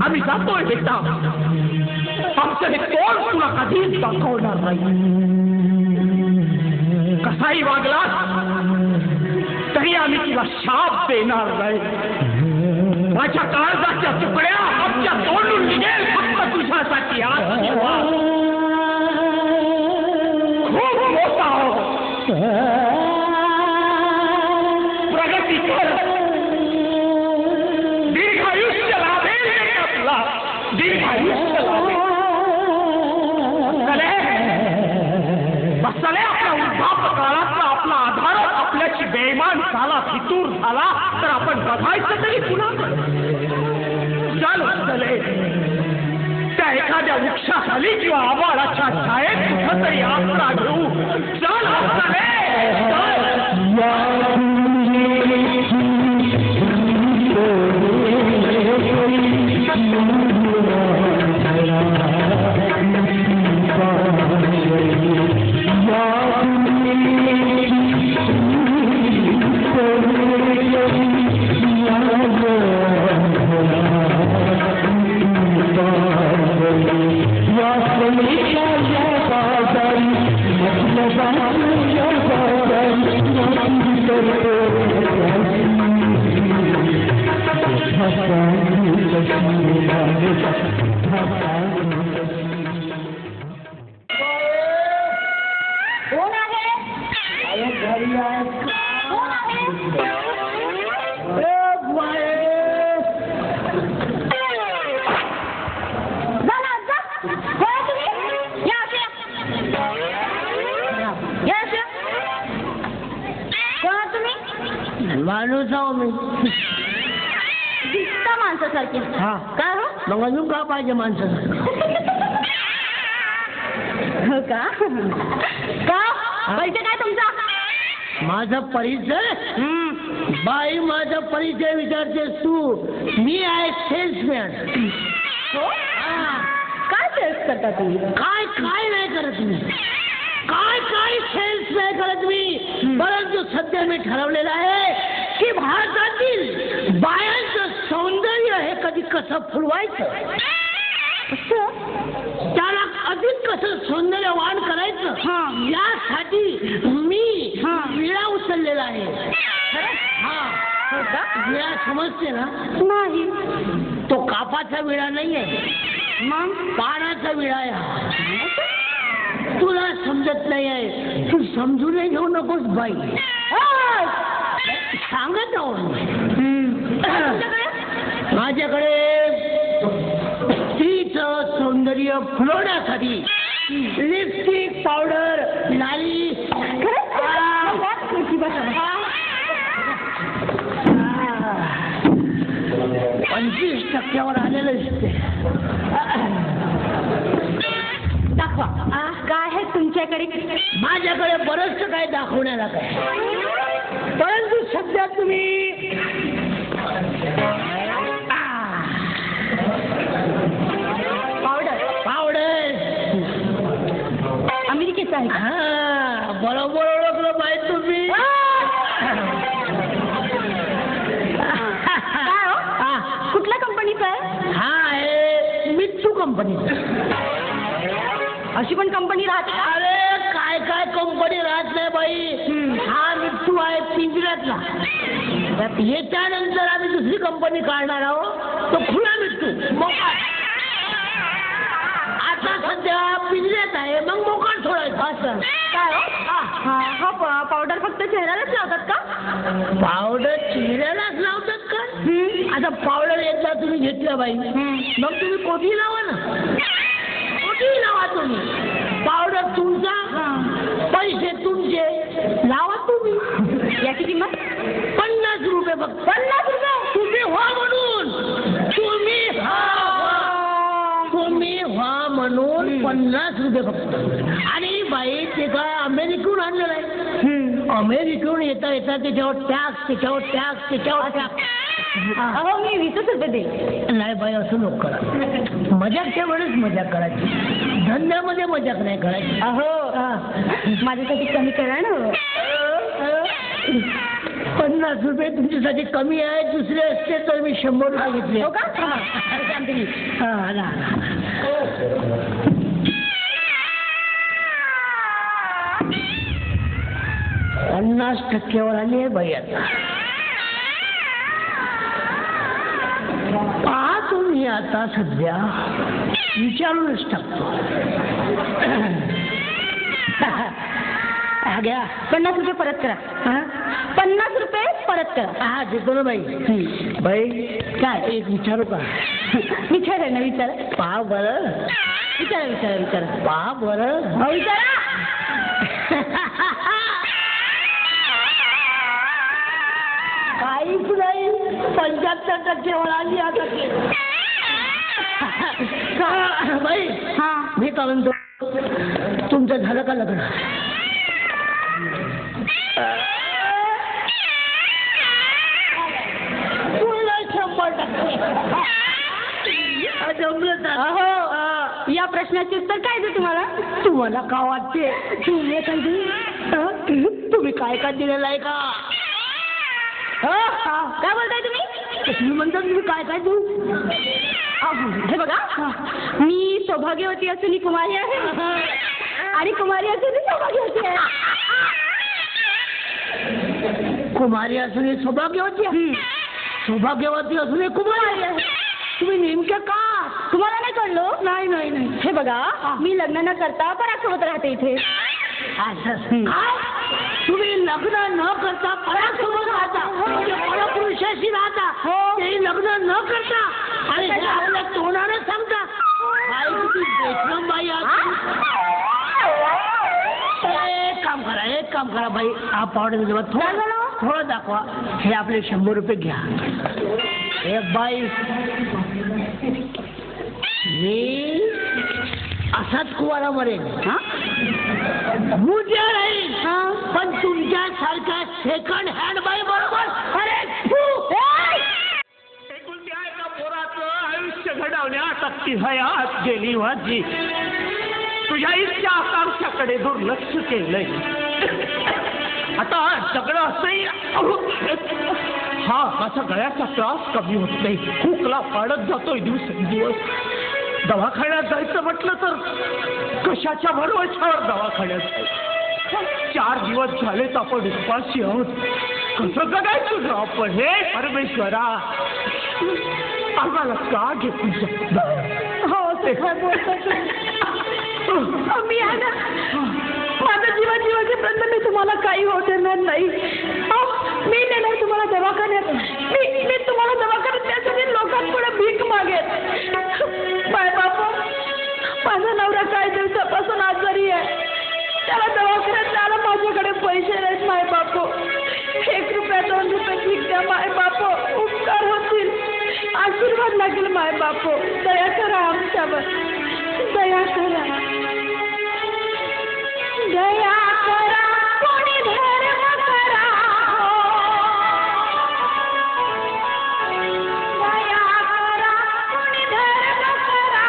आम्ही जातोय बेटा. आमचं हे तोंड तुला कधीच दाखवणार नाही. कसाही वागला तरी आम्ही तुला शाप देणार नाही. माझ्या काळजाच्या तुकड्या आमच्या तोंडून निघेल फक्त तुझ्यासाठी. आशीर्वाद खूप मोठा हो. प्रगती कर. दीर्घायुष्य लाभेल आपला. दीर्घायुष्य लाभेल. बसले आपल्या वृद्धाप काळातला आपला आधार आपल्याची बेईमान झाला, फितूर झाला तर आपण बघायचं तरी पुन्हा चल चले त्या एखाद्या वृक्षाखाली किंवा आभाळाच्या छायेत कुठं तरी आसरा घेऊ. चल चले. माणूस आहो मी. दिसता माणसासारखी. हा काय हो? मग अजून का पाहिजे माणसाला? हो का? का परिचय काय तुमचा? माझा परिचय? बाई माझा परिचय विचारतेस तू? मी आहे सेल्समॅन. हो? काय सेल्स करता तुम्ही? काय काय नाही करत मी. काय सेल्स नाही करत मी. परंतु सध्या मी ठरवलेलं आहे की भारतातील बायांचं सौंदर्य हे कधी कसं फुलवायचं, त्याला अधिक कसं सौंदर्यवान करायचं, यासाठी मी विळा उचललेला आहे. विळा समजते ना? नाही. तो कापाचा विळा नाहीये, मग पानाचा विळा आहे. तुला समजत नाही आहे. तू समजून घेऊ नकोस बाई. सांगत आहो. माझ्याकडे स्त्रीचं सौंदर्य फुलवण्यासाठी लिपस्टिक, पावडर, लाली 25% आलेलं दिसते. दाखवा. काय आहे तुमच्याकडे? माझ्याकडे बरंच काय दाखवण्याला काय, परंतु सध्या तुम्ही पावडर अमेरिकेचा आहे. हा बरोबर ओळखलं पाहिजे तुम्ही. कुठल्या कंपनीचा आहे? हा आहे मिट्टू कंपनीचा. अशी पण कंपनी राहते? अरे काय काय कंपनी राहत नाही बाई. हा मिट्टू आहे पिंजऱ्यातला. याच्यानंतर आम्ही दुसरी कंपनी काढणार आहोत, तो खुला मिट्टू मोकाट. आता सध्या पिंजऱ्यात आहे, मग मोकाट सोडायचं. असं काय हो? हा पावडर फक्त चेहऱ्यालाच लावतात का? पावडर चेहऱ्यालाच लावतात का? आता पावडर एकदा तुम्ही घेतल्या बाई, मग तुम्ही कोठी लावा ना. कोठी लावा तुम्ही. पावडर तुमचा, पैसे तुमचे, लावा तुम्ही. याची किंमत 50 रुपये फक्त. 50 रुपये? तुम्ही व्हा म्हणून. तुम्ही व्हा म्हणून 50 रुपये फक्त. आणि बाई ते काय अमेरिकेहून आणलेलं आहे. अमेरिकेहून येता येता त्याच्यावर टॅक्स, त्याच्यावर टॅक्स, त्याच्यावर टॅक्स. अहो मी 20 रुपये दे. नाही बाई असं नको करा. मजाकच्या वेळेस मजाक करायची, धंद्यामध्ये मजाक नाही करायची. अहो माझ्यासाठी कमी करा ना. 50 रुपये तुमच्यासाठी कमी आहे. दुसरे असते तर मी 100 रुपये घेतले. हो का? काहीतरी हा आला आला 50% आली आहे बाई आता पहा तुम्ही आता सध्या विचारूनच टाकतो हा घ्या 50 रुपये परत करा. हा 50 रुपये परत करा. हा देतो ना बाई बाई काय एक विचारू का विचारा ना विचारा. पहा बरं विचारा विचारा विचारा. पहा बरं हो विचारा. काहीच नाही 75% वर आली आता बाई हा मी काय म्हणतो तुमचं झालं का लग्न तुला 100% जमलं तर. अहो या प्रश्नाचे उत्तर काय दे तुम्हाला. तुम्हाला का वाटते तुम्ही तुम्ही काय काय दिलेलं आहे का काय बोलताय तुम्ही. तुम्ही म्हणता तुम्ही काय काय देऊ हे बघा मी सौभाग्यवती असून कुमारी आहे आणि कुमारी असून सौभाग्यवती आहे. कुमारी असून सौभाग्यवती आहे सौभाग्यवती असून कुमारी आहे तुम्ही नेमक्या का तुम्हाला नाही कळलं. नाही नाही नाही हे बघा मी लग्न न करता परासोबत राहते इथे. असं तुम्ही लग्न न करता परासोबत राहता म्हणजे परपुरुषाशी राहता ते लग्न न करता आणि हे आपल्या तोंडाने सांगता काय किती बेशरम बाई एक काम करा बाई हा पावडर जेव्हा थोडं दाखवा हे आपले 100 रुपये घ्या हे बाई मी असाच कुवारा मरेन मुद्या राहील पण तुमच्या सारख्या सेकंड हँड बाई बरोबर अरे एकुलत्या एका पोराचं आयुष्य घडवण्यात अगदी हयात गेली माझी तुझ्या इच्छा आकांक्षाकडे दुर्लक्ष केलंय आता सगळं असंही हा माझा गळ्याचा त्रास कमी होत नाही खूकला वाढत जातोय दिवसेंदिवस दवाखान्यात जायचं म्हटलं तर कशाच्या भरवशावर दवाखान्यात जायचं 4 दिवस झालेत आपण उपाशी आहोत कसं जगायचं ग आपण हे परमेश्वरा आम्हाला का घेतली हो ते काय मी आहे ना माझं जीवाचे मी तुम्हाला काही होत देणार नाही. मी नेणार तुम्हाला दवाखान्यात मी तुम्हाला दवाखान्यात त्यासाठी लोकांपुढे भीक मागेन. बाय बापू माझा नवरा काही दिवसापासून आजारी आहे त्याला दवाखान्यात जायला माझ्याकडे पैसे नाहीत. माय बापू 1 रुपया 2 रुपये भीक द्या माय बापू उपकार होतील आशीर्वाद लागेल. माय बापू दया करा आमच्यावर दया करा दया करा कोणी धर्म करा दया करा कोणी धर्म करा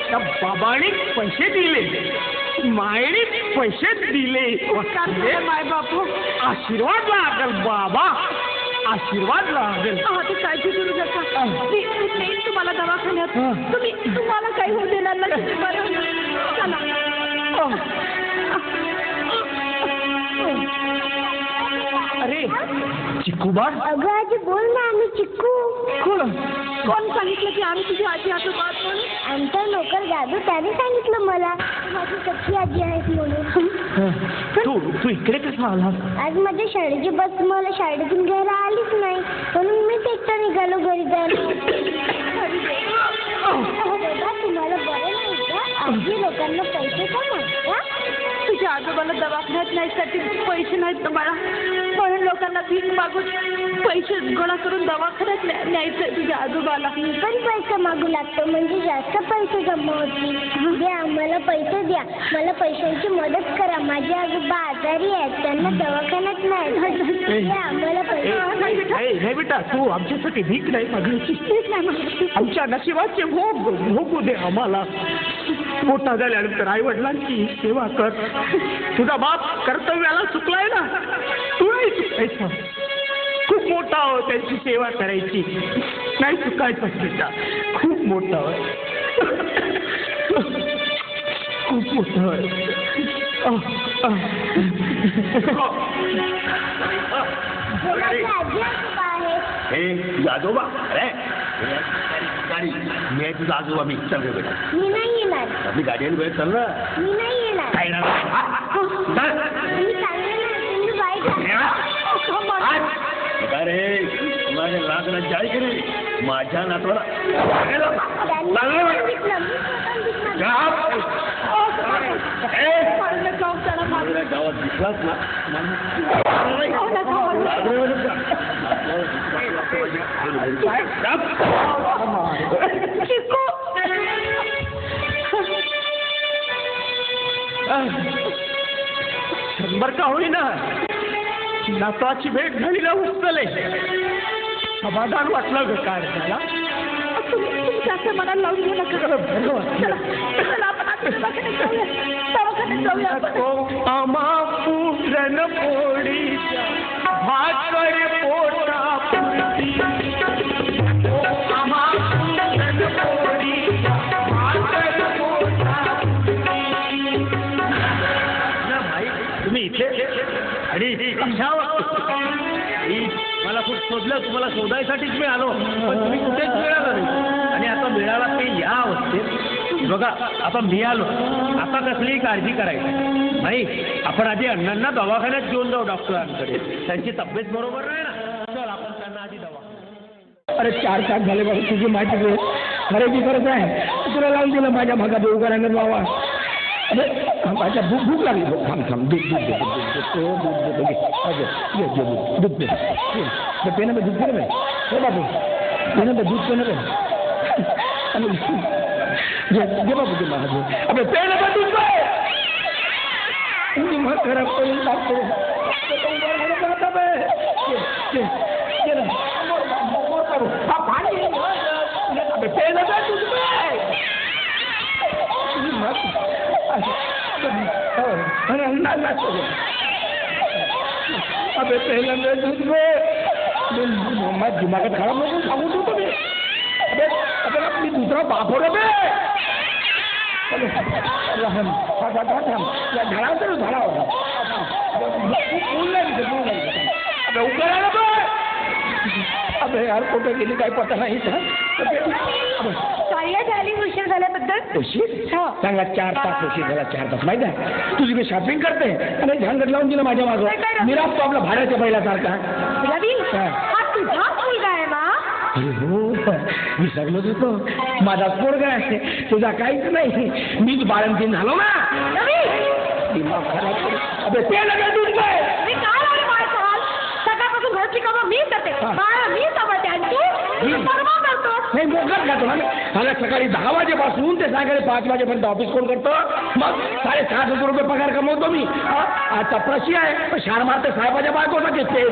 त्या बाबाने पैसे दिले, मायने पैसे दिले, माय बापू आशीर्वाद लागल बाबा, आशीर्वाद लागेल. ते काळजी करू नका. मी नेईन तुम्हाला दवाखान्यात. तुम्हाला काही होऊ देणार नाही. बरं चला. अरे चिक्कूबा. अगं आजी बोल ना, आम्ही चिक्कू. कोण सांगितलं की आम्ही तुझी आजी आजोबा आहोत म्हणून? आमचा नोकर दादू त्याने सांगितलं मला माझी सख्खी आजी आहेस म्हणून. तू इकडे कसा आला? आज माझ्या शाळेची बस मला शाळेतून घ्यायला आलीच नाही, म्हणून मी एकटा निघालो घरी जायला. बाबा तुम्हाला बरं नाही का? आजी लोकांना पैसे का मागता? तुझ्या आजोबाला दवाखान्यात न्यायसाठी पैसे नाहीत तुम्हाला, म्हणून लोकांना भीक मागून पैसे गोळा करून दवाखान्यात न्यायचंय तुझ्या आजोबाला. मी पण पैसे मागू लागतो म्हणजे जास्त पैसे जमा होतील. द्या आम्हाला पैसे द्या, मला पैशांची मदत करा. माझे आजोबा आजारी आहेत, त्यांना दवाखान्यात नाही. द्या आम्हाला पैसे. नाही बेटा, तू आमच्यासाठी भीक नाही मागली, आमच्या नशिबाचे भोगू दे आम्हाला. मोठा झाल्यानंतर आई वडिलांची सेवा कर. तुझा बाप कर्तव्याला चुकलाय ना, तू नाही चुकायचा. खूप मोठा हो त्यांची सेवा करायची, नाही चुकायचं बेटा. खूप मोठा हो, खूप मोठा हो. माझे आजी आजोबा आहेत. हे तुझा आजोबा? अरे गाडी मी आहे तुझा आजोबा. मी चल रे बेटा, मी नाही येणार. आपली गाडी आणि वेळ चल ना. मी नाही येणार. काय ना मी चांगले नाही, तुम्ही वाईट आहात. काय रे माझ्या नातला जाय की रे माझ्या नातवाला त्यांनी सांगितलं, मी स्वतः दिसणार. गावात दिसलाच ना. शंभर का होईना नाताची भेट झाली ना, उचलले समाधान वाटलं ग. काय त्याला जास्त मनाला लावून घेऊ नका. चला आपण आता दवाखान्यात जाऊया. दवाखान्यात जाऊया आपण. आम्हा पूरण पोळी भाकर पोटा पुरती. आम्हा पूरण पोळी भाकर पोटा पुरती. भाई तुम्ही इथे आणि मला खूप शोधलं, तुम्हाला शोधायसाठीच मी आलो, पण तुम्ही कुठेच मिळाला नाही. आणि आता मिळाला ते या अवस्थेत. बघा आता मी आलो, आता कसलीही काळजी करायची नाही. आपण आधी अण्णांना दवाखान्यात घेऊन जाऊ डॉक्टरांकडे. त्यांची तब्येत बरोबर नाही ना. चल आपण त्यांना आधी दवा. अरे 4 तास झाले बाबा, तुझी माझी खरेदी करत आहे. तुला लावून दिलं माझ्या भागात देऊ करायला बाबा. अरे माझ्या भूक लागली. थांब दूध दूध दे, दूध दे. पेन में दूध दे रे. हो बाबू, पेन में दूध पेन रे. घे बाबू ते महाजू. अबे पेन में दूध पे. तुझी खराब करून टाकतो. पेन में दूध पे. अबे पहले मैं दूध में मैं दिमाग खराब नको सांगू तू तुम्ही. अबे मी दुसरा बाप हो रे बे. या झाडा तर झाडा होता. अबे उकळायला बे. अबे यार कुठे गेली काही पता नाही. काय झाली उशीर झाल्याबद्दल? उशीर चांगला 4 तास उशीर झाला. 4 तास माहिती आहे. तुझी मी शॉपिंग करते आणि झांगट लावून दिलं माझ्या मागं. निराश तो आपला भाड्याच्या बैलासारखा. रवी, हा तुझा मुलगा आहे ना? अरे हो, विसरलोच होतो. माझा पोरगा आहे, तुझा काहीच नाही. मीच बाळंतीण झालो ना. रवी, दिमाग खराब करू. अबे ते लगे दूध काय. मी काय आले माझ्या सकाळपासून घरची कामं मी करते, बाळा मी सांभाळते आणि तू परवा करतो. नाही मोकळच खातो ना. मला सकाळी 10 वाजेपासून ते सायंकाळी 5 वाजेपर्यंत ऑफिस कोण करतो. मग 6,500 रुपये पगार कमवतो मी. आता प्रश्न आहे शार मारते साहेबाच्या बायकोसाठी. रवी,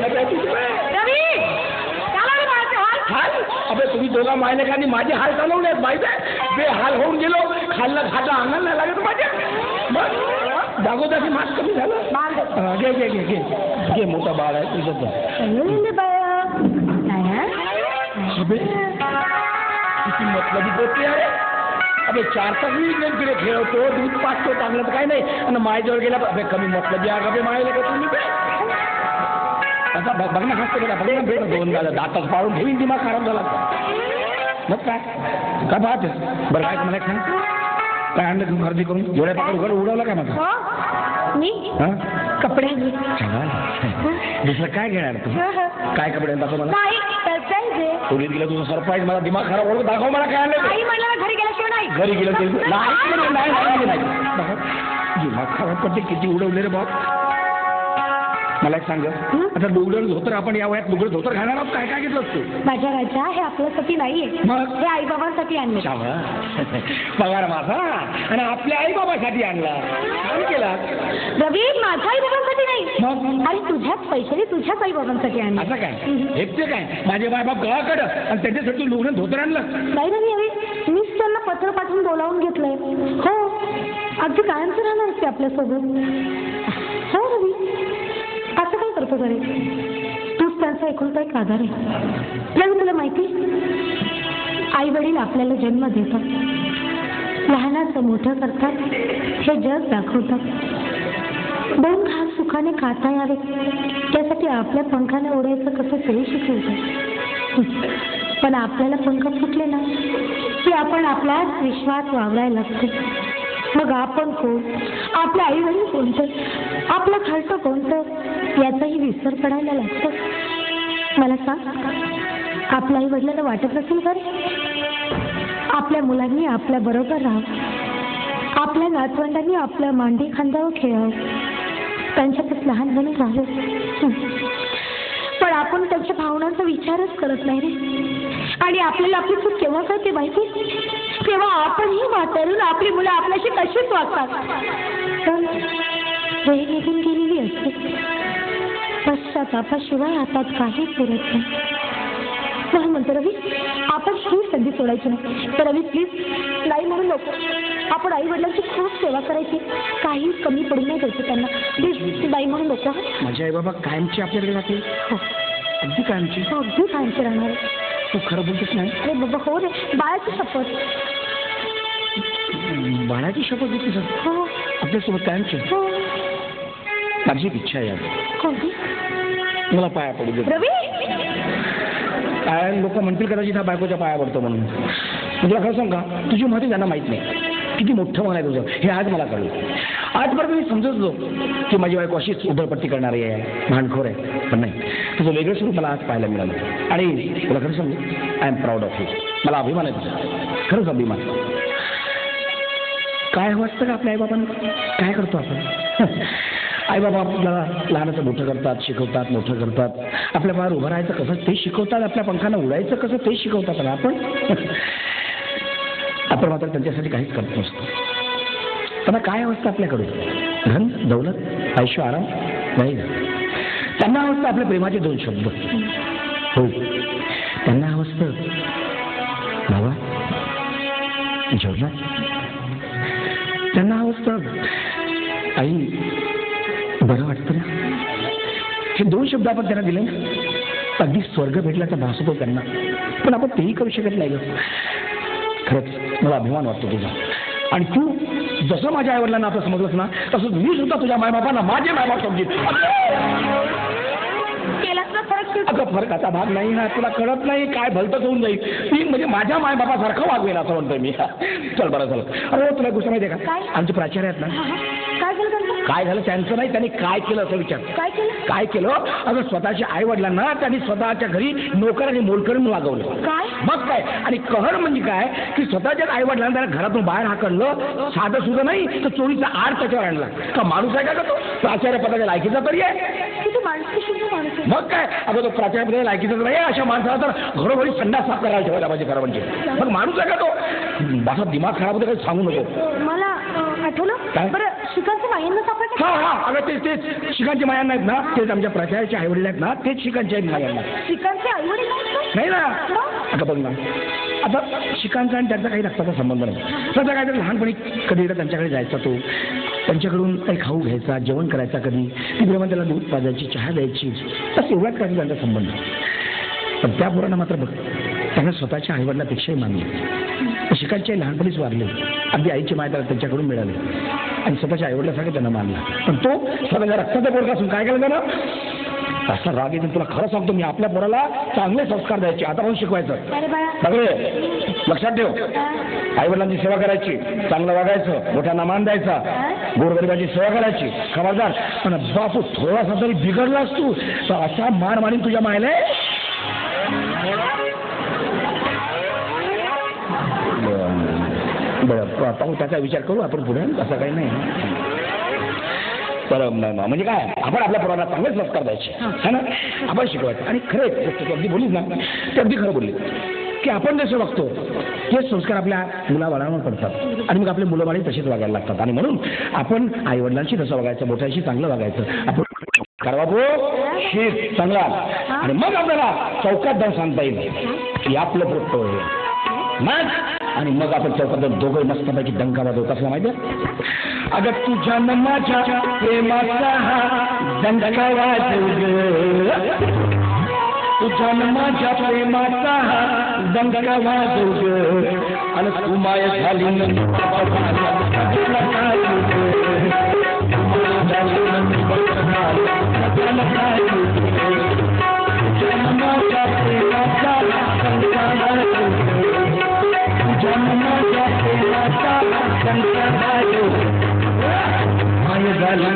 त्याला रे माझे हाल. हाल? अबे तुम्ही दोघा मायलेकांनी माझे हाल चालवले माहिती आहे, बेहाल होऊन गेलो, खाल्लं खाल्लं अंगाला नाही लागत माझ्या. मग जागोजागी मास कमी झालं. घे घे घे घे घे, मोठा बाळ आहे तुझं तर. अबे किती मतलबी गोष्टी आहे. अबे 4 तास मी गेम फिरे खेळतो, दूध पाचतो, चांगलं तर काय नाही. आणि मायजवळ गेला अबे कमी मतलबी आहे. अबे मायला का तुम्ही आता बघ ना, हसते बघा, बघ ना भेट 2 दातच पाळून ठेवीन, दिमाग खराब झाला. मग काय काय पाहते बरं, काय मला सांग, काय आणलं तुम्ही खरेदी करून? एवढ्या पाकर घर उडवलं काय माझा? मी हा कपडे दुसरं काय घेणार तू? काय कपडे दाखव मला. नाही सरप्राईज आहे. खोलीत गेलं तुझं सरप्राईज, मला दिमाग खराब होतो. दाखव मला काय आणलं. आई म्हणलं घरी गेल्याशिवाय नाही. घरी गेलं तरी नाही. दिमाग खराब पडते, किती उडवले रे बाप. मला एक सांग, आता लुगडं धोतर आपण या वयात लुगडं धोतर घालणार आहोत, काय काय घेतलं तू? माझ्या राजा हे आपल्यासाठी नाहीये, मग हे आई बाबांसाठी आणले. पगार माझा आणि आपल्या आई बाबासाठी आणला. काय केला रवी? माझ्या आई बाबांसाठी नाही, मग आणि तुझ्याच पैशाने तुझ्याच आई बाबांसाठी आणले. असं काय? हेपते काय माझे बाय बाप गावाकडं आणि त्याच्यासाठी लुगडं धोतर आणलं? नाही रवी, अरे मीच त्यांना पत्र पाठवून बोलावून घेतलंय. हो, अगदी कायमचं राहणार ते आपल्यासोबत. हो रवी, असं काय करतो घरी? तूच त्यांचा एकुलता एक आधार आहे. रवी तुला माहिती, आई वडील आपल्याला जन्म देतात, लहानाचं मोठं करतात, हे जग दाखवतात. 2 घास सुखाने खाता यावे त्यासाठी आपल्या पंखाने उडायचं कसं तरी शिकवतात. पण आपल्याला पंख फुटले ना की आपण आपलाच विश्वास वावरायला लागतो. मग आपण कोण, आपल्या आई वडील कोणतं, आपलं घरचं कोणतं याचाही विसर पडायला लागतो. मला सांग, आपल्या आई वडिलांना वाटत नसेल का आपल्या मुलांनी आपल्या बरोबर राहावं, आपल्या नातवंडांनी आपल्या मांडी खांद्यावर खेळावं, त्यांच्यातच लहानपणी राहावं. पण आपण त्यांच्या भावनांचा विचारच करत नाही रे. आणि आपल्याला आपली चूक केव्हा कळते माहिती? तेव्हा आपणही म्हातारून आपली मुलं आपल्याशी तशीच वागतात. पण वेळ निघून गेलेली असते, पश्चातापाशिवाय हातात काही फिरत नाही. म्हणून म्हणतो रवी, आपण ही संधी सोडायची नाही. तर रवी प्लीज नाही म्हणून नको. आपण आई वडिलांची खूप सेवा करायची, काही कमी पडून नाही द्यायचं त्यांना. प्लीज नाही म्हणून नको. माझे आई बाबा कायमची आपल्याकडे राहतील. हो, अगदी कायमची. हो अगदी कायमचे राहणार. तू खरं बोलतेस नाही? अरे बाबा हो रे, बाळाची शपथ. बाळाची शपथ घेतली सर? हो आपल्यासोबत कायमची. हो. माझी एक इच्छा आहे यार, कोणती? मला पाया पडू दे. रवी काय लोक म्हणतील कदाचित हा बायकोच्या पाया पडतो म्हणून. तुला खरं सांग का, तुझी महत्व त्यांना माहित नाही. किती मोठं मन आहे तुझं हे आज मला कळलं. आजपर्यंत मी समजतो की माझी बायको अशीच उधळपट्टी करणारी आहे, भांडखोर आहे. पण नाही, तुझं वेगळं स्वरूप मला आज पाहायला मिळालं. आणि तुला खरं सांगू, I am proud of you. मला अभिमान आहे तुझा, खरंच अभिमान. काय हवं असतं का आपल्या आईबाबांना? काय करतो आपण? आईबाबा आपल्याला लहानाचं मोठं करतात, शिकवतात, मोठं करतात. आपल्या पायावर उभं राहायचं कसं ते शिकवतात, आपल्या पंखानं उडायचं कसं ते शिकवतात. आणि आपण मात्र त्यांच्यासाठी काहीच करत नसतो. त्यांना काय अवस्था आपल्याकडे? धन, दौलत, ऐशो, आराम नाही. त्यांना अवस्था आपल्या प्रेमाचे 2 शब्द. हो, त्यांना अवस्था बाबा जेवला. त्यांना अवस्था आई बरं वाटतं ना. हे 2 शब्द आपण त्यांना दिले ना, अगदी स्वर्ग भेटल्याचा भास होतो त्यांना. पण आपण तेही करू शकत नाही. खरंच मला अभिमान वाटतो तुझा. आणि तू जसं माझ्या आईवडिलांना आता समजलंस ना, तसं मी सुद्धा तुझ्या मायबापांना माझे मायबाप समजेल. अगं फरकाचा भाग नाही ना, तुला कळत नाही. काय भलतंच होऊन जाईल. मी म्हणजे माझ्या मायबापासारखं वागवेन असं म्हणतोय मी. चल बरं झालं. अरे तुला गोष्ट माहिती आहे का, आमचे प्राचार्य आहेत ना, काय झालं त्यांचं? काय झालं त्यांचं नाही, त्यांनी काय केलं असं विचार. काय केलं? काय केलं? अगं स्वतःच्या आई वडिलांना त्यांनी स्वतःच्या घरी नोकर आणि मोलकरून वागवलं. काय? मग काय. आणि कहर म्हणजे काय की स्वतःच्याच आई वडिलांना त्याला घरातून बाहेर हाकललं. साधं सुद्धा नाही तर चोरीचा आड त्याच्यावर आणला. का माणूस आहे का तो? प्राचार्य पदाच्या लायकीचा तरी आहे. मग काय. अगं तो प्राचार्य पदाच्या लायकीचा नाही, अशा माणसाला तर घरोघरी संडास साफ करायला ठेवायला पाहिजे खरं म्हणजे. मग माणूस आहे का तो? माझा दिमाग खराब होतो, काही सांगू नको. मला आठवलं. बरं, शिकांचं मायांना सापडलं. हा हा, अगं तेच शिकांची मायांना आहेत ना, तेच आमच्या प्राचार्याचे आई वडील आहेत ना, तेच शिकांचे आहेत मायांना. शिकांचे आई वडील नाही ना. आता बघ ना, आता शिकांचा आणि त्यांचा काही रक्ताचा संबंध नाही. त्याचा काहीतरी लहानपणी कधी एकदा त्यांच्याकडे जायचा, तो त्यांच्याकडून काही खाऊ घ्यायचा, जेवण करायचा, कधी ती प्रेमाने त्याला दूध पाजायची, चहा द्यायची, बस एवढाच काही त्यांचा संबंध. पण त्या पोरांना मात्र बघ, त्यांना स्वतःच्या आईवडिलापेक्षाही मानले. शिकांचे लहानपणीच वारले, अगदी आईची माय त्याला त्यांच्याकडून मिळाली आणि स्वतःच्या आईवडिलासाठी त्यांना मानला. पण तो स्वतःच्या रक्ताचा पोरगा असून काय केलं त्यानं? असा राग येतो. तुला खरं सांगतो मी, आपल्या पोराला चांगले संस्कार द्यायचे, आता पण शिकवायचं. सगळे लक्षात ठेव, आईवडिलांची सेवा करायची, चांगलं वागायचं, मोठ्यांना मान द्यायचा, गोरगरिबाची सेवा करायची, खबरदार. पण बापू थोडासा तरी बिघडलास तू तर असा मान मारीन तुझ्या मायले. बरं पाहू, त्याचा विचार करू आपण पुढे, असं काही नाही. बरं म्हणजे काय, आपण आपल्या पोरांना चांगले संस्कार द्यायचे है ना, आपण शिकवायचं. आणि खरंच तू अगदी बोलीस ना, ते अगदी खरं बोलली की आपण जसं बघतो तेच संस्कार आपल्या मुलाबाळांवर पडतात आणि मग आपले मुलंबाळी तशीच वागायला लागतात. आणि म्हणून आपण आईवडिलांशी तसं वागायचं, मोठ्यांशी चांगलं वागायचं. आपण बाबू शीत चांगला, आणि मग आपल्याला चौकात जाऊन सांगता येईल की आपलं पोट मग, आणि मग आपण चौकात दोघं मस्तपैकी डंका वाजवू. कसला माहिती आहे? अगं तुझ्या माझ्या प्रेमाचा हा डंका वाजव, तुझ्या माझ्या प्रेमाचा हा डंका वाजव, आणि तू माय झाली माझ्या प्रेमाचा डंका वाजव, जन्माच्या प्रेमाचा डंका वाजव, माय झाली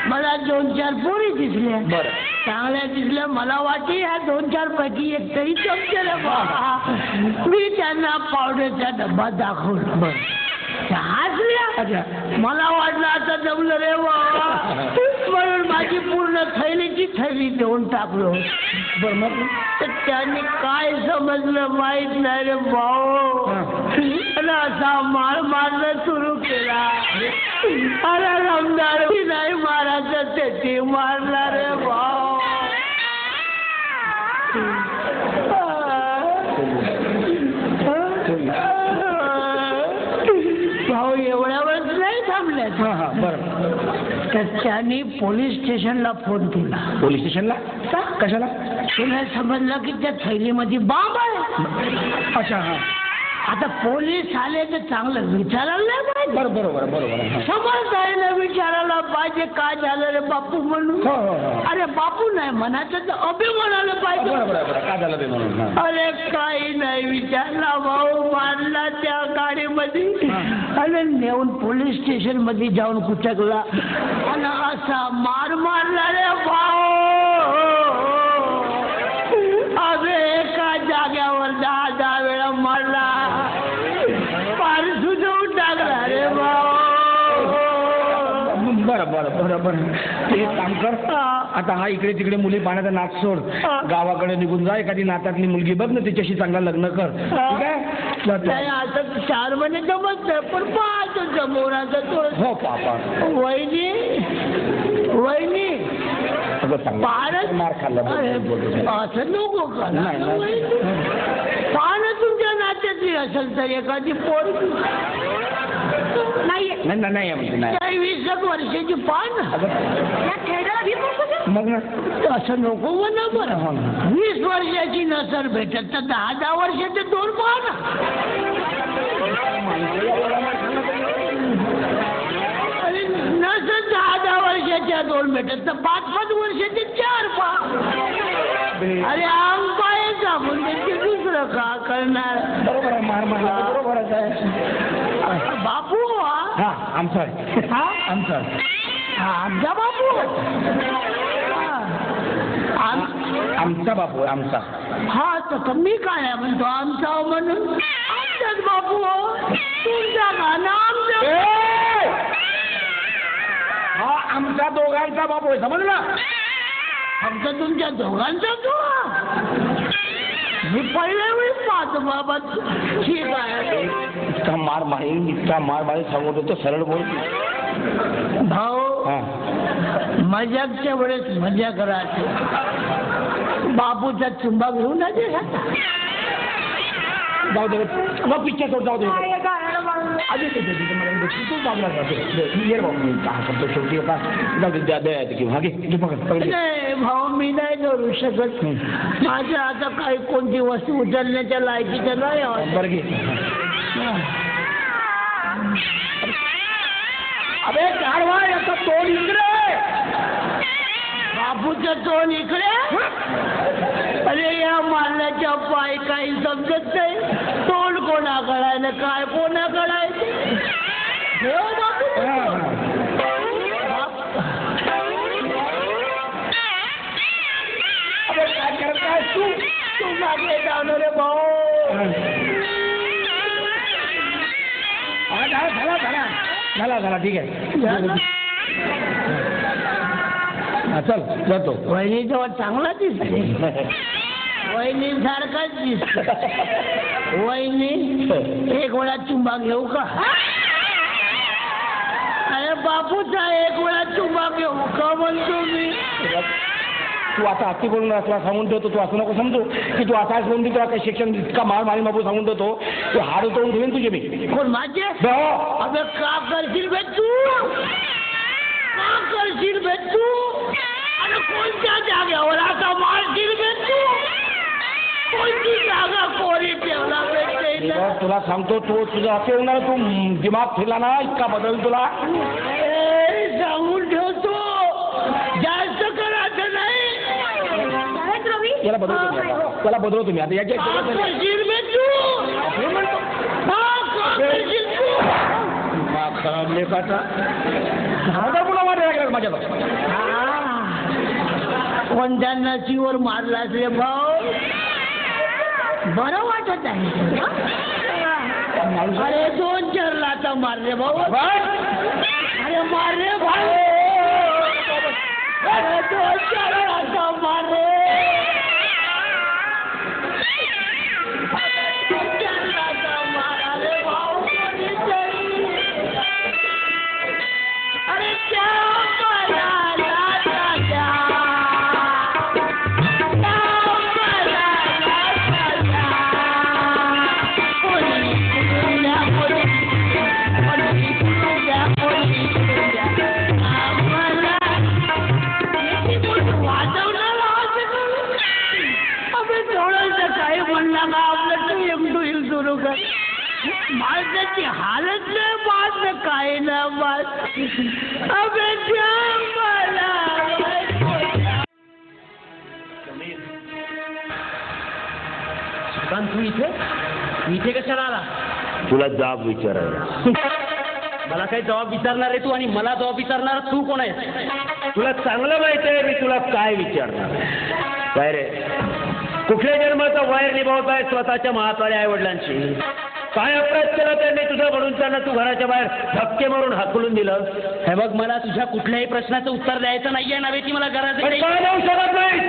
मला 2-4 पोरी दिसल्या, चांगल्या दिसल्या. मला वाटते ह्या 2-4 पैकी एक तरी चमचेल. मी त्यांना पावडरचा डब्बा दाखवला, हसल्या. मला वाटलं आता जमलं रे म्हणून माझी पूर्ण थैलीची थैली देऊन टाकलो. बरं मग तर त्यांनी काय समजलं माहित नाही रे भाऊ. आणि असा मार मारणं सुरू केला. अरे रमदार नाही मारायचं त्याची मारला रे भाऊ. भाऊ एवढ्यावरच नाही थांबले. हां हां बरं. तर त्यांनी पोलीस स्टेशनला फोन केला. पोलीस स्टेशनला का? कशाला? तुला समजलं की त्या थैलीमध्ये बांब आहे. अच्छा हां आता पोलीस आले तर चांगलं विचारायला नाही पाहिजे. बरं बरोबर बरोबर हां. समज जायला विचारायला पाहिजे काय झालं रे बापू म्हणून. हो हो हो. अरे बापू नाही म्हणायचं तर अभि म्हणायला पाहिजे. बरं बरं बरं काय झालं ते म्हणून हां. अरे काही नाही विचारला भाऊ. मारला त्या गाडीमध्ये आणि नेऊन पोलीस स्टेशन मध्ये जाऊन कुचकला आणि असा मार मारला रे भाऊ. अबे एका जाग्यावर 10 वेळा मारला. पार सुजवून टाकला रे भाऊ. बरं बरं बरं बरं. ते एक काम कर आता हा इकडे तिकडे मुली पाण्याचा नाच सोड. गावाकडे निघून जा. एखादी नातातली मुलगी बघ ना तिच्याशी चांगला लग्न कर. ठीक आहे. नाही आता 4 महिने जमत नाही पण पाहतो समोर आता तो. हो पापा वहिनी वहिनी सगळं चांगलं. पाहणं मार खाल्ला असं नको का. नाही, नाही. पाहणं तुमच्या नात्यातली असेल तर एखादी पोर नाही नाही नाही नाही म्हणते नाही. 20 वर्षाची पान मग ना असं नको म्हणा बरं. 20 वर्षाची नसर भेटत तर 10 वर्षाचे 2 पान. अरे नसर 10 वर्षाच्या 2 भेटत तर 5 वर्षाचे 4 पान. अरे अंक आहे सांगून ते दुसरं का करणार. बरोबर आहे. मार मारला बरोबरच आहे. बापू हा आमचा आहे. हा आमचा आमचा बापू. आमचा बापू आहे आमचा. हा तर मी काय म्हणतो आमचा म्हणून. आमचाच बापू तुमचा गाणं आमचा. हा आमचा दोघांचा बापू आहे समजला. फक्त तुमच्या दोघांचा तो. मी पहिल्या वेळी पाहतो बाबा. ठीक आहे. इतका मार मारी सांगत होतो सरळ बोल. भाऊ हा मजाकच्या वेळेस मजा करायची. बापूचा चुंबा घेऊन आले. जाऊ दे मग पिक्चर तो जाऊ दे. आधी ते मला तू बाबला ये बाबू मी काय करतो शेवटी आता जाऊ दे द्या द्या की हा घे पकड. नाही भाऊ मी नाही करू शकत. माझ्या आता काही कोणती वस्तू उचलण्याच्या लायकीचं नाही. बरं घे. अबे गाढवा याचा तोंड इकडे. बापूचं तोंड इकडे. अरे या मारण्याच्या पाय काही समजत नाही. तोंड कोणाकडे आहे ना काय कोणाकडे आहे. बापू अबे काय करत आहे तू मागे जाणार रे भाऊ. झाला ठीक आहे. चल जातो. वहिनी जेव्हा चांगला दिसते. वहिनी सारखाच दिसत. वहिनी एक वेळा चुंबा घेऊ का. अरे बापूचा एक वेळा चुंबा घेऊ का म्हणतो मी. तू आता अति बोलून असला सांगून ठेवतो. तू असं नको समजू की तू असाच बोलून तुला काही शिक्षण इतका मारी बाबू सांगून ठेवतो. तू हाड उतरून ठेवेन तुझे मी. कोण माझे. अबे का करशील बे तू. का करशील बे तू. आणि कोणत्या जागेवर आता मारशील बे तू. कोणती जागा कोरी ठेवला बे. तुला सांगतो तू तुझं असे होणार. तू दिमाग फिरला ना इतका बदल तुला. सांगून ठेवतो जास्त करायचं नाही. याला बदलतो. त्याला बदलतो तुम्ही आता याच्या खराब लेखाचा माझ्या कोणत्या नशीवर मारला रे भाऊ. बरं वाटत आहे. अरे 2-4 लाथा मारले भाऊ. अरे मारले भाऊ. माणसाची हालत नाही बात काय ना बात अबे त्या मला तू इथे कशाला आला? तुला जाब विचारायला. मला काही जबाब विचारणार आहे तू आणि मला जबाब विचारणार तू कोण आहेस? तुला चांगलं माहिती आहे मी तुला काय विचारणार. काय रे, कुठल्या जन्माचा वायर निभावताय स्वतःच्या महाताऱ्या आई वडिलांशी? काय अपराध केला त्यांनी तुझं म्हणून त्यांना तू घराच्या बाहेर धक्के मारून हाकलून दिलं? हे बघ, मला तुझ्या कुठल्याही प्रश्नाचं उत्तर द्यायचं नाहीये नव्हे की मला पण गरज काय देऊ शकत नाही?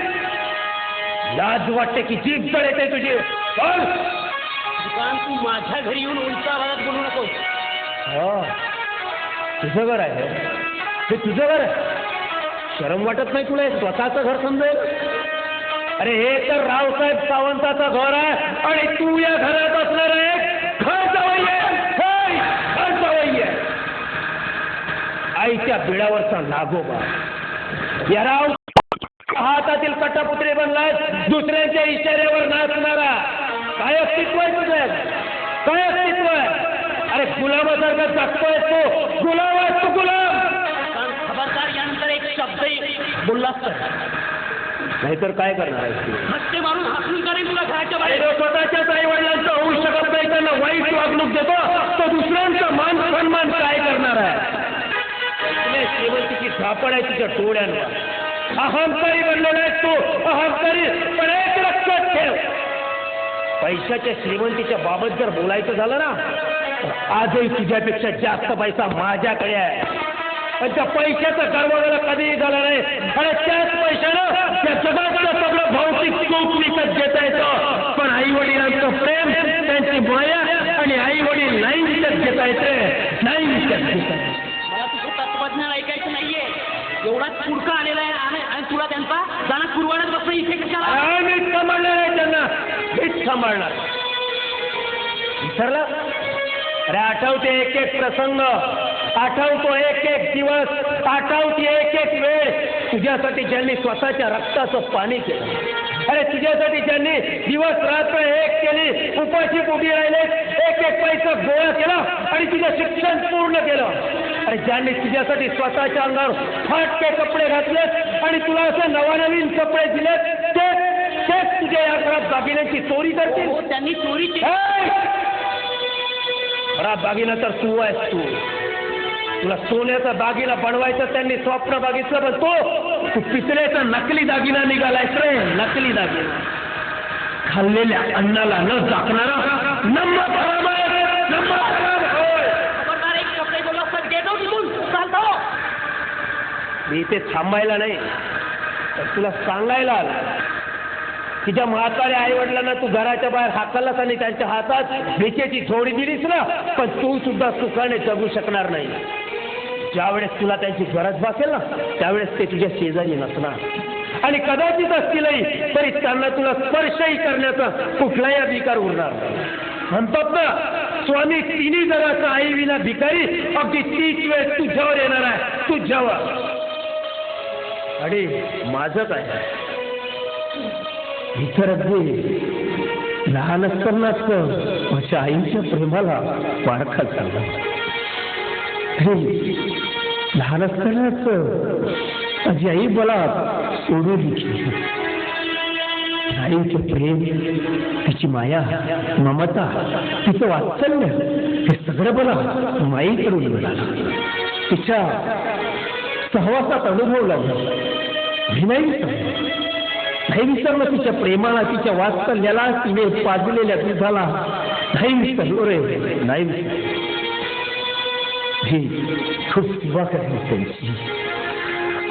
लाज वाटते की जीभ जळ येते तुझी. बोल. तू माझ्या घरी येऊन उलटा आवाजात बोलू नकोस. हा, तुझं घर आहे हे, तुझं घर आहे. शरम वाटत नाही तुला? हे स्वतःचं घर समजेल? अरे हे तर रावसाहेब सावंताचं घर आहे आणि तू या घरात असणार आहे. घर जावई आहे, घर जावई आहे. आईच्या बिळावरचा नागोबा या राव हातातील कटापुत्रे बनलाय, दुसऱ्यांच्या इशाऱ्यावर नाचणारा. काय अस्तित्व आहे तुझं? काय अस्तित्व आहे? अरे गुलामासारखा जगतोय तू. गुलाम आहेस तू, गुलाम. खबरदार, यानंतर एक शब्दही बोललास तर नाहीतर काय करणार आहेस तू? हत्ते मारून हाकलून करेन तुला घराच्या अरे बाहेर. जो स्वतःच्याच आई वडिलांचं होऊ शकत नाही, त्यांना वाईट वागणूक देतो, तो दुसऱ्यांचा मान सन्मान काय करणार आहे? श्रीमंतीची झापड आहे तुझ्या डोळ्यांवर. अहंकारी बनलेला आहेस तू, अहंकारी. पण एक लक्षात ठेव, पैशाच्या श्रीमंतीच्या बाबत जर बोलायचं झालं ना तर आजही तुझ्यापेक्षा जास्त पैसा माझ्याकडे आहे. पण त्या पैशाचं गर्व कधीही झालं नाही. आणि त्याच पैशानं त्या जगातलं सगळं भौतिक सुख विकत घेता येतं, पण आई वडिलांचं प्रेम, त्यांची माया आणि आई वडील नाही विकत घेता येते, नाही विकत घेता येते. मला तुझं तत्वज्ञान ऐकायचं नाहीये. एवढाच पुडका आलेला आहे आणि तुला त्यांचा जाणं कुरवाण्यात बसणं इथे कशाला? मीच सांभाळणार आहे त्यांना, मीच सांभाळणार. विसरलं? अरे आठवते एक एक प्रसंग, आठवतो एक एक दिवस, आठवते एक एक वेळ. तुझ्यासाठी ज्यांनी स्वतःच्या रक्ताचं पाणी केलं, अरे तुझ्यासाठी ज्यांनी दिवस रात्र एक केली, उपाशी पोटी राहिले, एक एक पैसा गोळा केला आणि तुझं शिक्षण पूर्ण केलं. अरे ज्यांनी तुझ्यासाठी स्वतःच्या अंगावर फाटके कपडे घातलेत आणि तुला असे नवनवीन कपडे दिलेत, तेच तुझ्या या घरात दागिन्यांची चोरी करतील. हो, त्यांनी चोरी केली. खराब दागिना तर तू आहेस. तुला सोन्याचा दागिना बनवायचं त्यांनी स्वप्न बघितलं, पण तू पितळेचा नकली दागिना निघालायस रे, नकली दागिना. खाल्लेल्या अन्नाला न झाकणारा नंबर खराब आहे, नंबर खराब आहे. खबरदार, एक कपडे बोललास तर गेट आउट इथून. चालतो. मी इथे थांबायला नाही तर तुला सांगायला आला की ज्या म्हाताऱ्या आई वडिलांना तू घराच्या बाहेर हाकललास आणि त्यांच्या हातात भिकेची झोडी दिलीस ना, पण तू सुद्धा सुखाने जगू शकणार नाही. ज्यावेळेस तुला त्यांची गरज भासेल ना, त्यावेळेस ते तुझ्या शेजारी नसणार आणि कदाचित असतीलही तरी त्यांना तुला स्पर्शही करण्याचा कुठलाही अधिकार उरणार नाही. म्हणतात ना, स्वामी तिन्ही जगाचा आई विना भिकारी, अगदी तीच वेळ तुझ्यावर येणार आहे, तुझ्यावर. आणि माझं काय, इतर अगदी लहान असतानाच माझ्या आईच्या प्रेमाला वारखा झाला. लहान असतानाच माझी आई मला सोडून गेली. आईचं प्रेम, तिची माया, ममता, तिचं वात्सल्य, हे सगळं मला माईकडून मिळालं. तिच्या सहवासात अनुभव लागला. मी नाही विसरलो तिच्या प्रेमाला, तिच्या वात्सल्याला, तिने पाजलेल्या दुधाला नाही विसरलो रे, नाही विसरलो. खूप सेवा करली त्यांची,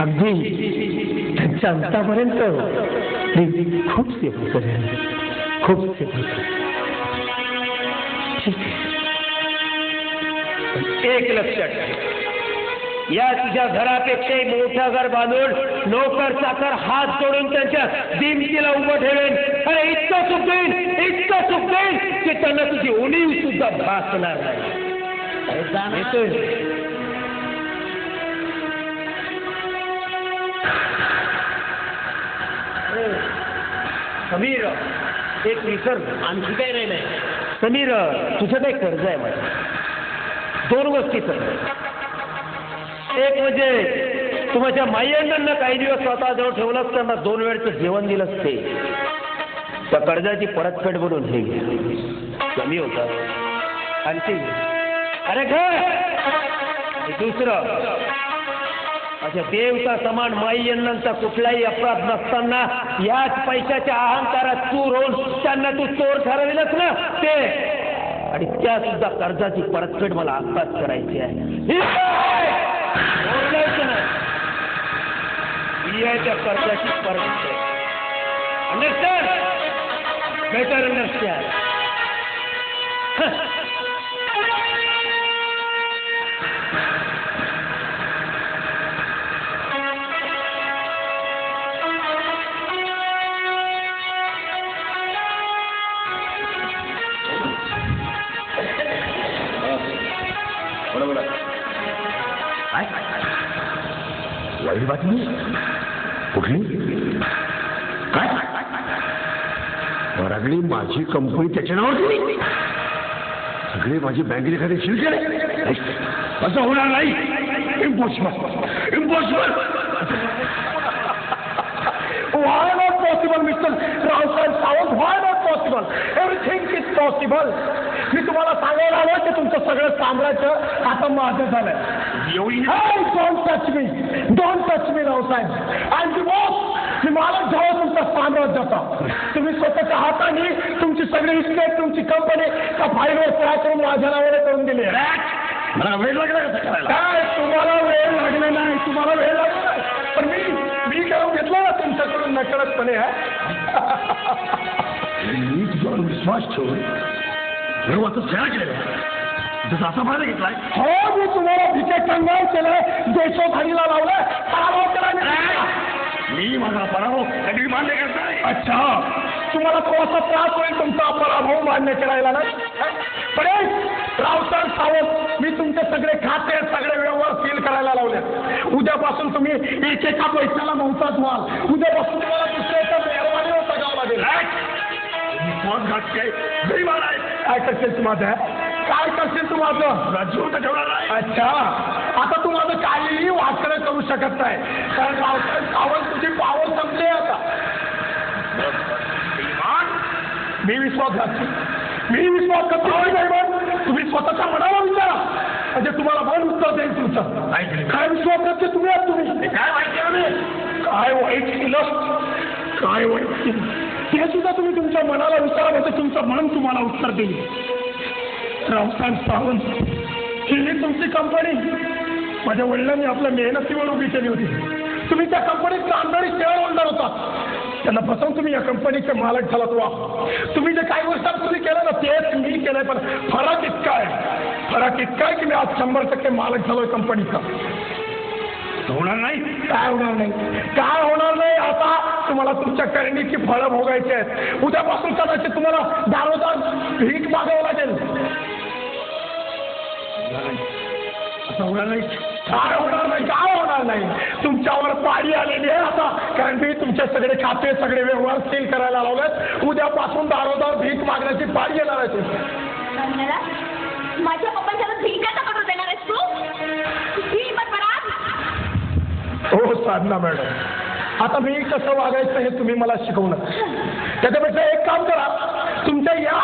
अगदी त्यांच्या अंतापर्यंत मी खूप सेवा करेन, खूप सेवा करेन. एक लक्षात ठेव, या तुझ्या घरापेक्षाही मोठं घर बांधून नोकर चाकर हात जोडून त्यांच्या दिमतीला उभं ठेवेन. अरे इतकं सुख देईन की त्यांना तुझी उणीव सुद्धा भासणार नाही. येतोय समीर, एक विसर, आणखी काय राहिलंय? समीर, तुझं काही कर्ज आहे माझं. 2 गोष्टीचं. एक म्हणजे तू माझ्या माईअण्णांना काही दिवस स्वतःजवळ ठेवलं असताना 2 वेळचं जेवण दिलंस ते त्या कर्जाची परतफेड म्हणून हे कमी होतं. आणखी अरे काय दुसरं, अच्छा देवता समान माईअण्णांचा कुठलाही अपराध नसताना याच पैशाच्या अहंकारात तू रोज त्यांना तू चोर ठरविलंस ना ते, आणि त्या सुद्धा कर्जाची परतफेड मला आत्ताच करायची आहे. ही आहे त्या कर्जाची परतफेड. अंडरस्टँड? Better understand. वाईट बातमी कुठली? काय रगडी माझी कंपनी त्याच्या नावावर केली, सगळे माझी बँकेचे खाते सील केले. असं होणार नाही. Impossible, impossible. Why not possible, Mr. Raosaheb Sawant? Why not possible? Everything is possible. मी तुम्हाला सांगायला आलो की तुमचं सगळं साम्राज्य आता माझं झालंय. Don't touch me, don't touch me, Raosaheb. I'm the boss. मी मालक झालो तुमच्या साम्राज्याचा. तुम्ही स्वतःच्या हाताने तुमची सगळी इस्टेट, तुमची कंपनी त्या फाईलवर सह्या करून माझ्या नावाने करून दिली. मला वेळ लागला कसं करायला? काय तुम्हाला वेळ लागले नाही, तुम्हाला वेळ लागला नाही, पण मी करून घेतलं ना तुमच्याकडून नकळतपणे. मी तुझ्यावर विश्वास ठेवून आता सह्या केल्या जसं असा फायदा घेतलाय. हो, मी तुम्हाला भिके कंगाल केलंय, देशोधडीला लावलंय, पराभव करायला. मी माझा पराभव कधी मान्य करत नाही. अच्छा, तुम्हाला थोडासा त्रास होईल तुमचा पराभव मान्य करायला ना. पण रावसाहेब सावंत, मी तुमचे सगळे खाते, सगळे व्यवहार सील करायला लावले. उद्यापासून तुम्ही एकेका पैशाला मोहताज व्हाल. उद्यापासून तुम्हाला दुसऱ्याच्या मेहरबानीवर जगावं लागेल. काय करशील तू माझं? काय करशील तू माझं? राज्य होतं ठेवणार नाही. अच्छा, आता तू माझं काहीही वाकडं करू शकत नाही, कारण रावसाहेब सावंत तुझी पावर संपली आता. मी विश्वासघात करतो. तुम्ही स्वतःच्या मनाला विचारा, म्हणजे तुम्हाला मन उत्तर देईल तुमचं. काय विश्वासघात तुम्ही आहात? तुम्ही काय माहिती आहे? काय वाईट केलं, काय वाईट केलं ते सुद्धा तुम्ही तुमच्या मनाला विचारा, म्हणजे तुमचं मन तुम्हाला उत्तर देईल. रावसाहेब सावंत, ही तुमची कंपनी माझ्या वडिलांनी आपल्या मेहनतीवर उभी केली होती. तुम्ही त्या कंपनीत अंधारी शेअर होल्डर होता. त्यांना फसवून तुम्ही या कंपनीचे मालक झालात. वा, तुम्ही जे काही वर्षांपूर्वी केलं ना तेच मी केलंय, पण फरक इतका आहे की मी आज 100% मालक झालोय कंपनीचा. होणार नाही. काय होणार नाही? आता तुम्हाला तुमच्या करणीची फळं भोगायची आहेत. उद्यापासून कदाचित तुम्हाला दारोदार भीक मागावं लागेल. असं होणार नाही. काय होणार नाही? तुमच्यावर पाडी आलेली आहे आता, कारण मी तुमचे सगळे खाते, सगळे व्यवहार सील करायला लावलेत. उद्यापासून दारोदार भीक मागण्याची पाडी येणार आहे तुमची. माझ्या पप्पांच्या भिकाचा पत्र देणार आहेस तू? ही हिंमत बरा. हो साधना मॅडम, आता मी कसं वागायचं हे तुम्ही मला शिकवलं. त्याच्यापेक्षा एक काम करा, तुमच्या या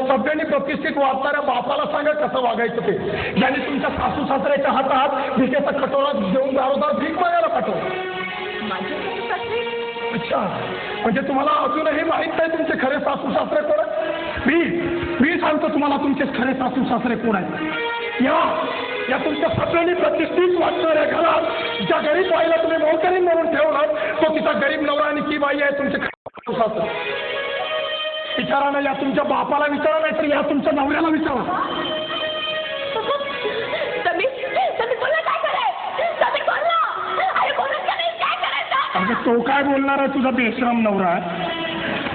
सभ्याने प्रतिष्ठित वाचणाऱ्या बापाला सांगा कसं वागायचं ते, ज्याने तुमच्या सासू सासऱ्याच्या हातात भिकेचा कटोरा देऊन दारोदार भीक मागायला पाठवलं. अच्छा, म्हणजे तुम्हाला अजूनही माहित नाही तुमचे खरे सासू सासरे कोण आहेत? मी सांगतो तुम्हाला तुमचे खरे सासू सासरे कोण आहेत. या तुमच्या सगळ्यांनी प्रतिष्ठित वाचणाऱ्या घरात ज्या गरीब बाईला तुम्ही मोलकरीण म्हणून ठेवलात, तो तिचा गरीब नवरा आणि ती बाई आहे तुमचे सासू सासरे. विचारा ना, या तुमच्या बापाला विचारा, नाही तर या तुमच्या नवऱ्याला विचारा. अगं तो काय बोलणार आहे? तुझा बेशरम नवरा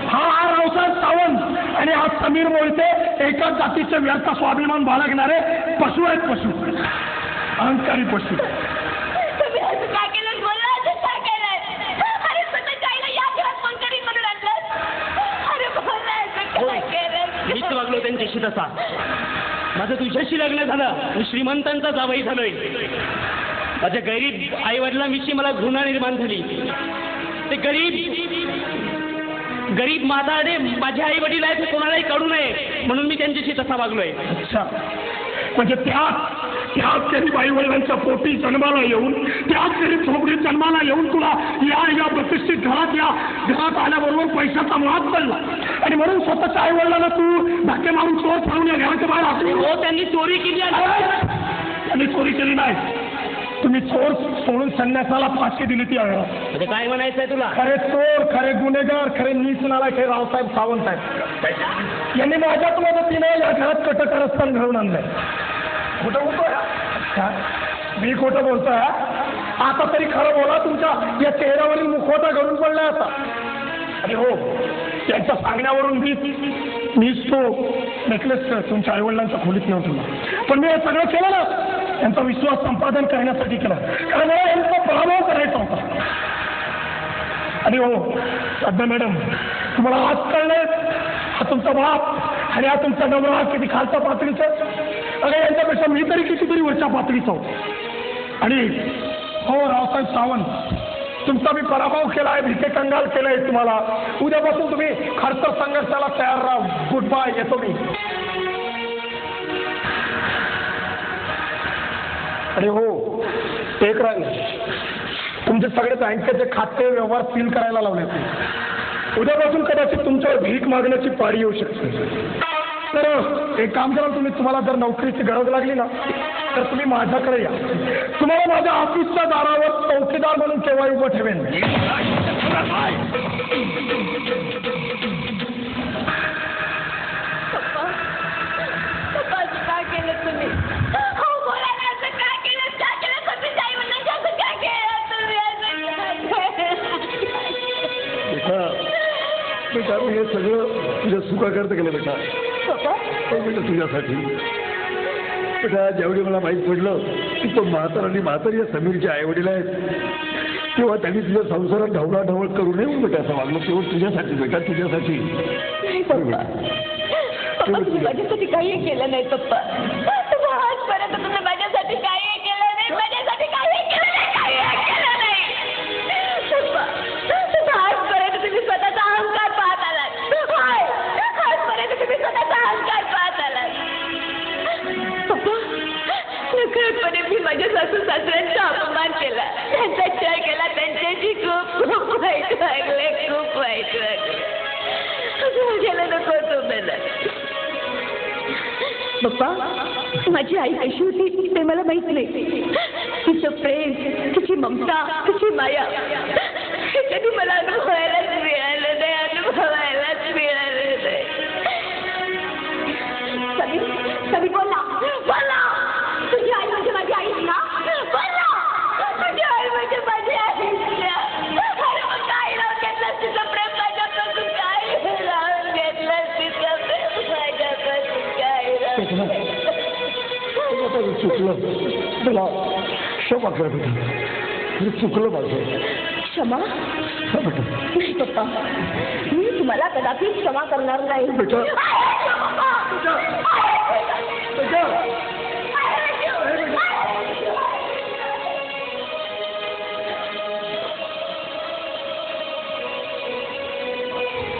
हा रावसाहेब सावंत आणि हा समीर मोहिते एकाच जातीचे व्यर्थ स्वाभिमान बाळगणारे पशु आहेत. पशु, अहंकारी पशु. मीच वागलो त्यांच्याशी. तसा. माझं तुझ्याशी लग्न झालं, मी श्रीमंतांचा जावई झालोय. माझ्या गरीब आई वडिलांविषयी मला घृणा निर्माण झाली. ते गरीब माताडे माझे आई वडील आहेत, हे कोणालाही कळू नये म्हणून मी त्यांच्याशी तसा वागलोय. अच्छा, म्हणजे त्याच गरीब आई वडिलांच्या पोटी जन्माला येऊन, त्याच गरीब झोपडीत जन्माला येऊन तुला या प्रतिष्ठित घरात आल्याबरोबर पैशाचा मुळात पडला आणि म्हणून स्वतःच्या आई वडिलांना तू धक्के मारून चोर फाडून या घराच्या बाहेर असली. हो, त्यांनी चोरी केली आहे. त्यांनी चोरी केली नाही, तुम्ही चोर सोडून संन्यासाला फाशी दिली ती आहे. म्हणजे काय म्हणायचंय तुला? खरे चोर, खरे गुन्हेगार, खरे नीच नालायक हे रावसाहेब सावंत आहेत. यांनी माझ्याच मदतीने या घरात कटकारस्थान घडवून आणलंय. खोटं बोलतोय? मी खोटं बोलतोय? आता तरी खरं बोला, तुमच्या या चेहऱ्यावरील मुखवटा घडून पडलाय आता. आणि हो, त्यांच्या सांगण्यावरून मीच तो नेकलेस तुमच्या आईवडिलांच्या खोलीत नेऊन ठेवला. पण मी हे सगळं केलं ना त्यांचा विश्वास संपादन करण्यासाठी केला, कारण मला यांचा पराभव करायचा होता. आणि हो श्रद्धा मॅडम, तुम्हाला आज कळलंय हा तुमचा बाप आणि हा तुमचा नवरा किती खालच्या पातळीचा. अरे यांच्यापेक्षा मी तरी कितीतरी वरच्या पातळीचा होतो. आणि हो रावसाहेब सावंत, तुमचा मी पराभव केलाय, भीते कंगाल केलंय तुम्हाला. उद्यापासून तुम्ही खर्च संघर्षाला तयार राहा. गुड बाय, येतो मी. आणि हो, एक राहील, तुमचे सगळे बँकेचे खाते व्यवहार सील करायला लावले. उद्यापासून कदाचित तुमच्यावर भीक मागण्याची पाळी येऊ शकते. तर एक काम करा, तुम्हाला जर नोकरीची गरज लागली ना तर तुम्ही माझ्याकडे या. तुम्हाला माझ्या ऑफिसच्या दारावर चौकीदार म्हणून केव्हा उभं ठेवेन. काय केलं तुम्ही? बेटा, मी हे सगळं तुझ्या सुखाकरता केलं बेटा. बेटा तुझ्यासाठी. बेटा, ज्यावेळी मला माहीत पडलं की तो म्हातारी या समीरचे आईवडील आहेत, तेव्हा त्यांनी तुझ्या संसारात ढवळाढवळ करू नये बेटा असं वागलं. तेव्हा तुझ्यासाठी बेटा, तुझ्यासाठी. माझ्यासाठी काही केलं नाही पप्पा. आजपर्यंत तुम्ही माझ्यासाठी काही केलं नाही, माझ्यासाठी काही केलं नाही. आजपर्यंत तुम्ही स्वतःचा अहंकार पाहत आलात. आजपर्यंत तुम्ही स्वतःचा अहंकार पाहत आलात. पप्पा, नकळतपणे मी माझ्या सासू सासऱ्यांचा अपमान केला, त्यांचा छळ केला, त्यांच्याशी खूप वाईट वागले, खूप वाईट वागले. असं गेलं नको तुम्हाला. पप्पा, माझी आई कशी होती ते मला माहित नाही. तिचं प्रेम, तिची ममता, तिची माया हे कधी मला अनुभवायलाच मिळालं नाही, अनुभवायलाच मिळालं नाही. सभी बोला, तुझी आई म्हणजे माझी आई ना? बोला, तुझी आई म्हणजे माझी आई ना? अरे मग काय लावून घेतलंस तिचं प्रेम माझ्यापासून? काय लावून घेतलंस तिचं प्रेम माझ्यापासून? काय चुकलं मला, क्षमा कर बेटा, चुकलं माझं. क्षमा? नाही पप्पा, मी तुम्हाला कदापि क्षमा करणार नाही. बेटा,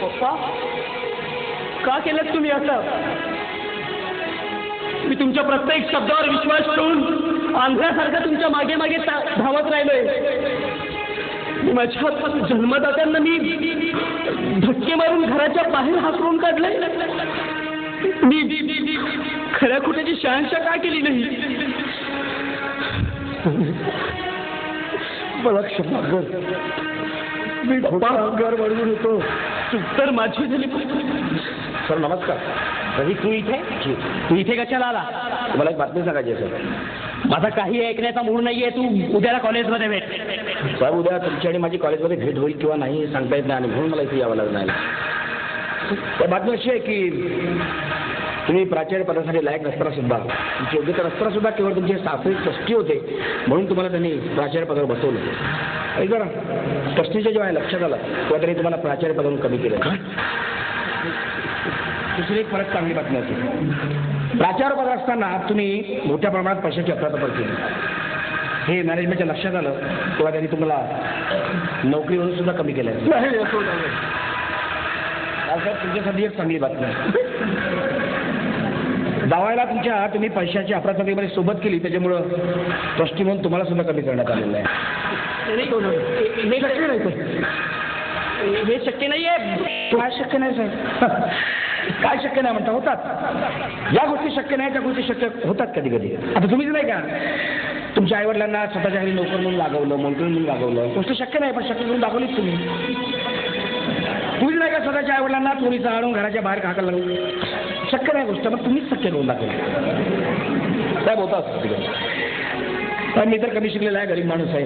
पप्पा, का केलं तुम्ही असं? मी तुमच्या प्रत्येक शब्दावर विश्वास ठेवून आंध्रासारखं तुमच्या मागे मागे धावत राहिलोय. माझ्या जन्मदात्यांना मी धक्के मारून घराच्या बाहेर हाकलून काढलंय. मी खऱ्या खोट्याची शहानिशा का केली नाही? मला क्षमा कर, मी खोटा अहंकार बाळगून होतो. चूक तर माझी झाली. सर नमस्कार. रवी, तू इथे कशाला आला? मला एक बातमी सांगायची आहे सर. माझा काही ऐकण्याचा मूड नाहीये. तू उद्याला कॉलेजमध्ये भेट. साहेब, उद्या तुमची आणि माझी कॉलेजमध्ये भेट होईल किंवा नाही हे सांगता येत नाही आणि म्हणून मला इथे यावं लागणार नाही. तर बातमी अशी आहे की तुम्ही प्राचार्य पदासाठी लायक नसताना सुद्धा, तुमची योग्यता नसताना सुद्धा केवळ तुमचे सासरे ट्रस्टी होते म्हणून तुम्हाला त्यांनी प्राचार्य पदावर बसवलं. आणि जरा ट्रस्टीच्या जेव्हा लक्षात आलं तेव्हा त्यांनी तुम्हाला प्राचार्य पदावरून कमी केलं. दुसरी एक परत चांगली बातमी असेल. प्राचार्यपद असताना तुम्ही मोठ्या प्रमाणात पैशाची अफरातफर केली. हे मॅनेजमेंटच्या लक्षात आलं तेव्हा त्यांनी तुम्हाला नोकरीवरून सुद्धा कमी केलं आहे. तुमच्यासाठी एक चांगली बातमी आहे. जावायला तुम्ही पैशाची अफरातफरीमध्ये सोबत केली त्याच्यामुळं ट्रस्टी म्हणून तुम्हाला सुद्धा कमी करण्यात आलेलं आहे. हे शक्य नाहीये. काय शक्य नाही साहेब? काय शक्य नाही म्हणता? होतात ज्या गोष्टी शक्य नाही त्या गोष्टी शक्य होतात कधी कधी. आता तुम्हीच नाही का तुमच्या आईवडिलांना स्वतःच्या घरी नोकर म्हणून वागवलं, मोलकरी म्हणून वागवलं. गोष्ट शक्य नाही पण शक्य करून दाखवलीच तुम्ही. तुम्हीच नाही का स्वतःच्या आईवडिलांना चोरीचा आणून घराच्या बाहेर काकायला लागलं. शक्य नाही गोष्ट पण तुम्हीच शक्य करून दाखवलं साहेब. होतात पण मी तर कमी शिकलेला आहे, गरीब माणूस आहे.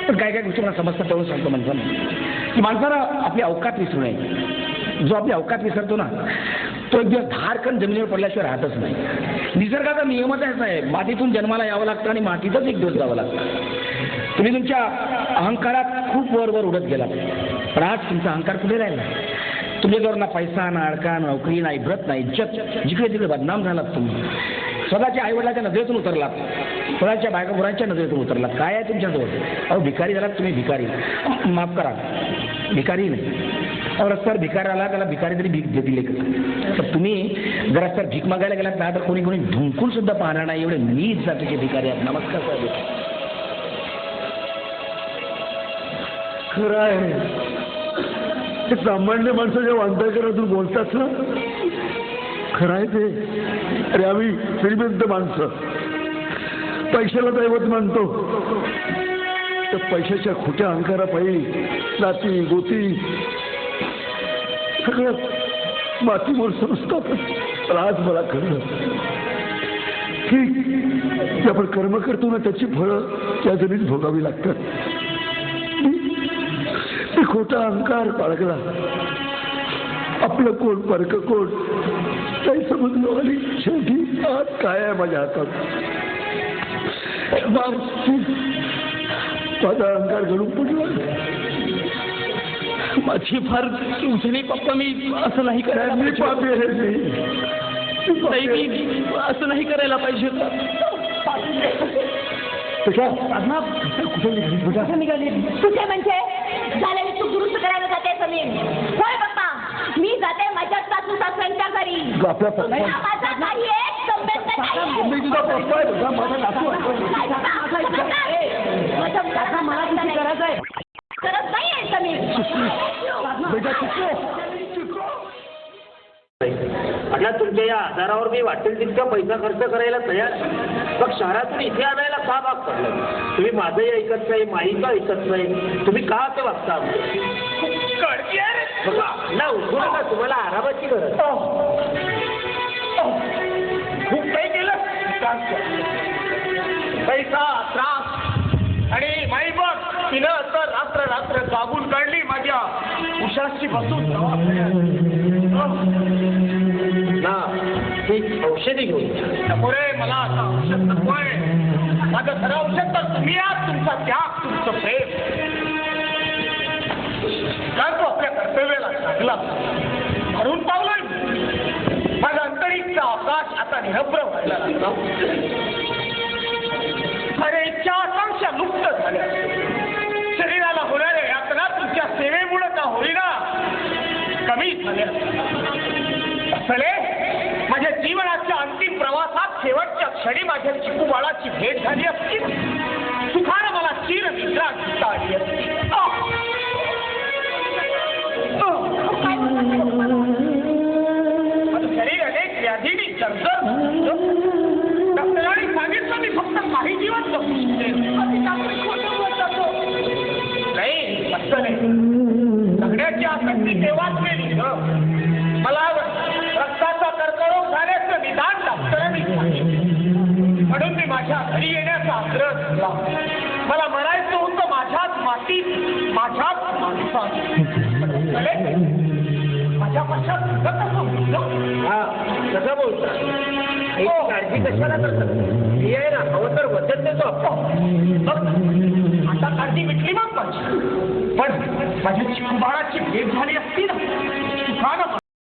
पण काय काय गोष्टी मला समजतात तेवढं सांगतो माणसानं की माणसानं आपली अवकात विसरू नये. जो आपली अवकात विसरतो ना तो एक दिवस धारकन जमिनीवर पडल्याशिवाय राहतच नाही. निसर्गाचा नियमच आहे साहेब. मातीतून जन्माला यावं लागतं आणि मातीतच एक दिवस जावं लागतं. तुम्ही तुमच्या अहंकारात खूप वर उडत गेलात पण आज तुमचा अहंकार कुठे राहिला? तुमच्याजवळ ना पैसा ना अडका ना नोकरी ना इज्जत ना इज्जत. जिकडे तिकडे बदनाम झालात तुम्ही. स्वतःच्या आईवडिलाच्या नजरेतून उतरलात, स्वतःच्या बायका मुलांच्या नजरेतून उतरलात. काय आहे तुमच्याजवळ? अहो भिकारी झालात तुम्ही. भिकारी माफ करा, भिकारी नाही. अहो रस्त्यावर भिकारी आला त्याला भिकारी तरी भीक दिली का? तर तुम्ही जर रस्त्यावर भीक मागायला गेलात ना तर कोणी कोणी ढुंकून सुद्धा पाहणार नाही. एवढे नीच जातीचे भिकारी आहेत. नमस्कार साहेब. खरं आहे ते सामान्य माणसाच्या वांताकरातून बोलतात ना. खरं आहे ते. अरे आम्ही श्रीमंत माणसं पैशाला दैवत मानतो. तर पैशाच्या खोट्या अहंकारापायी नाती गोती सगळं मातीमोल समजतो आपण. पण आज मला कळलं की आपण कर्म करतो ना त्याची फळं त्या जमीन भोगावी लागतात. मी खोटा अहंकार बाळगला. आपलं कोण परक कोण काही समजलो आणि शेवटी आज काय आहे माझ्या हातात. माझा अहंकार घडून पडला. माझी फार उजनी पप्पा. मी असं नाही करायला. मी पापी आहे. मी असं नाही करायला पाहिजे. कुठे निघाली? कुठे म्हणजे झालेली तू दुरुस्त करायला जाते समीर? होय पप्पा मी जाते माझ्या सासू सासऱ्यांच्या घरी. माझा नाही एक संबंध नाही. मला करायचं आहे. करत नाहीये समीर. आता तुमच्या या आधारावर मी वाटेल तितका पैसा खर्च करायला तयार. मग शहरातून इथे आणायला का भाग पडलं? तुम्ही माझंही ऐकत नाही, माईचं ऐकत नाही. तुम्ही का असं वागता? बघा ना उठू नका. तुम्हाला आरामाची गरज. खूप काही केलं. पैसा त्रास आणि माई बघ तिनं तर रात्र रात्र जागून काढली माझ्या उशाशी बसून. ना ठीक औषधी घेऊन पुढे मला आता औषध नको आहे. माझं खरं औषध तर तुम्ही आहात. तुमचा त्याग, तुमचं प्रेम. काय तो आपल्या कर्तव्याला लागला म्हणून पावलं. माझं अंतरिक्षचा आकाश आता निरभ्र व्हायला लागला. अरे इच्छा आकांक्षा लुप्त झाल्या. शरीराला होणाऱ्या यातना तुमच्या सेवेमुळे का होईना कमी झाल्या. असले माझ्या जीवनाच्या अंतिम प्रवासात शेवटच्या क्षणी माझ्या चिकू बाळाची भेट झाली असती. सुखानं मला चिर निद्रा घेता आली असती. शरीर अनेक व्याधीने जर्जर. डॉक्टरांनी सांगितलं मी फक्त काही दिवस जगू शकेन. नाही असं नाही. जगण्याची आसक्ती तेव्हाच केली. मला रक्ताचा कर्करोग झाल्याचं निदान डॉक्टरांनी सांगितलं. म्हणून मी माझ्या घरी येण्याचा आग्रह धरला. मला मरायचं होतं माझ्याच मातीत, माझ्याच माणसात. माझ्या पश्चात हा कसं बोलता? काळजी कशाला करतात? मी आहे ना हवं तर वचन देतो. आता काळजी मिटली मग पण माझ्या चिकू बाळाची भेट झाली असती ना.